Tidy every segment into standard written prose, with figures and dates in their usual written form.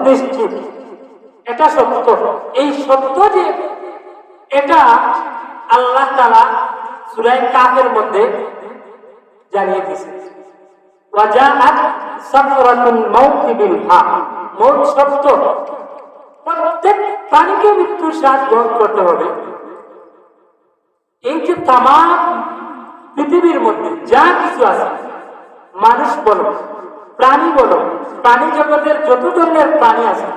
নিশ্চিত, এটা সত্য। এই সত্য যে এটা আল্লাহ তাআলা সূরা কাফের মধ্যে জানিয়ে দিয়েছেন, ওয়াজাআত সাকরাতুল মাউত বিল হক, মৌত সত্য। প্রত্যেক প্রাণীকে মৃত্যুর স্বাদ গ্রহণ করতে হবে। এই যে তামাম পৃথিবীর মধ্যে যা কিছু আছে, মানুষ বলো, প্রাণী বলো, প্রাণী জগতের যত ধরনের প্রাণী আছে,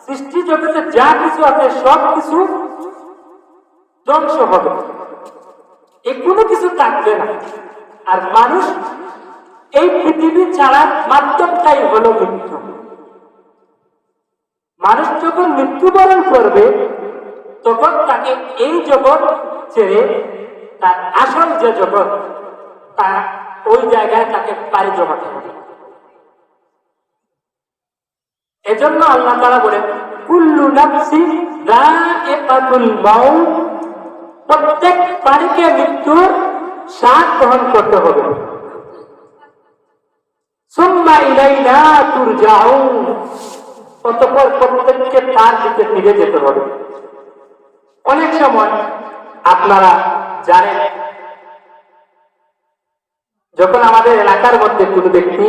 সৃষ্টি জগতে যা কিছু আছে সব কিছু ধ্বংস হবে, কোনো কিছু থাকবে না। আর মানুষ এই পৃথিবী ছাড়ার মাধ্যমটাই হলো মৃত্যু। মানুষ যখন মৃত্যুবরণ করবে তখন তাকে এই জগৎ ছেড়ে তার আসল যে জগৎ, তা ওই জায়গায় তাকে পাড়ি জমাতে হবে। এজন্য আল্লাহ তাআলা বলেন, কুল্লু নাফসিন যায়িকাতুল মাউত, প্রত্যেক প্রাণীকে মৃত্যুর স্বাদ গ্রহণ করতে হবে। সুম্মা ইলাইনা তুরজাউন, অতঃপর প্রত্যেককে তার দিকে ফিরে যেতে হবে। অনেক সময় আপনারা জানেন, যখন আমাদের এলাকার মধ্যে কোনো ব্যক্তি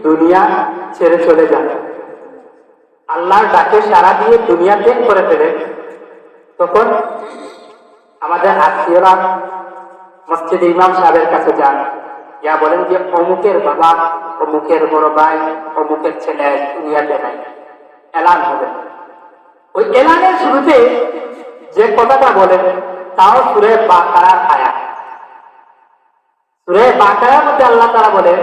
দুনিয়া ছেড়ে চলে যায়, আল্লাহর ডাকে সাড়া দিয়ে দুনিয়া ত্যাগ করে ফেলে, তখন আমাদের আত্মীয়রা মসজিদে ইমাম সাহেবের কাছে যান, ইয়া বলেন যে অমুকের বাবা, অমুকের বড় ভাই, অমুকের ছেলে দুনিয়াতে নাই, এলান হবে। ওই এলানের শুরুতে যে কথাটা বলেন তাও সূরা বাকারার আয়াত। সূরা বাকারার মধ্যে আল্লাহ তাআলা বলেন,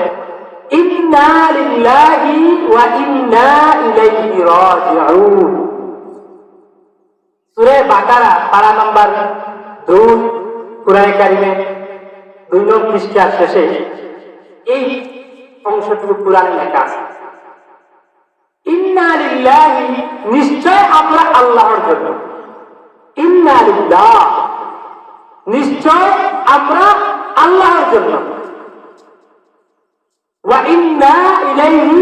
ইন্না লিল্লাহি ওয়া ইন্না ইলাইহি রাজিউন। সূরা বাকারা পারা নাম্বার 2, কুরআনে কারিমে 2 নং পৃষ্ঠার শেষে এই অংশটুকু কুরআনে লেখা আছে, ইন্না লিল্লাহি, নিশ্চয় আমরা আল্লাহর জন্য, ইন্না লিল্লাহ, নিশ্চয় আমরা আল্লাহর জন্য, ওয়া ইন্না ইলাইহি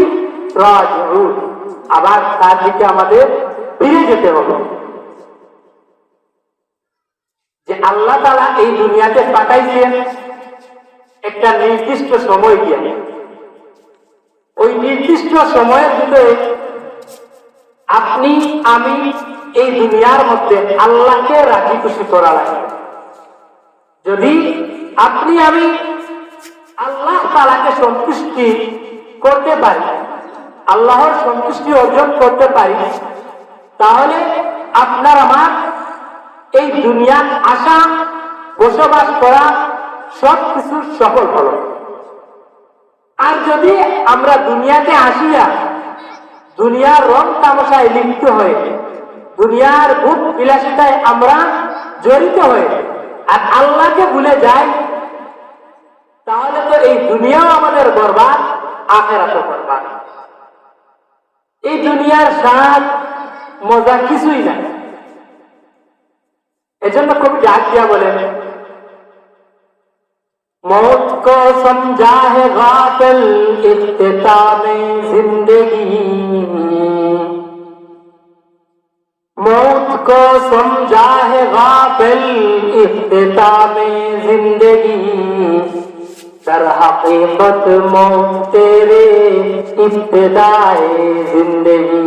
রাজিউন, আবার তার দিকে আমাদের ফিরে যেতে হবে। যে আল্লাহ তাআলা এই দুনিয়াতে পাঠাইছেন একটা নির্দিষ্ট সময় দিয়ে, ওই নির্দিষ্ট সময়ের ভিতরে আপনি আমি এই দুনিয়ার মধ্যে আল্লাহকে রাজি খুশি করা লাগে। যদি আপনি আমি আল্লাহ তাআলাকে সন্তুষ্টি করতে পারি, আল্লাহর সন্তুষ্টি অর্জন করতে পারি, তাহলে আপনার আমার এই দুনিয়ার আশা, বসবাস করা সব কিছু সফল হলো। আর যদি আমরা দুনিয়াতে আসিয়া দুনিয়ার রং তামাশায় লিপ্ত হয়ে, দুনিয়ার ভোগ বিলাসিতায় আমরা জড়িত হয়ে আর আল্লাহকে ভুলে যাই, তাহলে তো এই দুনিয়াও আমাদের বরবাদ, আখিরাতও বরবাদ। এই দুনিয়ার স্বাদ মজা কিছুই নাই। এজন্য কবি ডাক দিয়া বলেন, मौत को समझा है गाफिल इख्तितामे जिंदगी, मौत को समझा है गाफिल इख्तितामे जिंदगी, दर हकीकत मौत तेरे इब्तिदाए जिंदगी,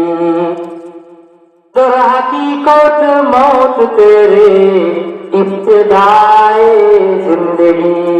दर हकीकत मौत तेरे इब्तिदाए जिंदगी।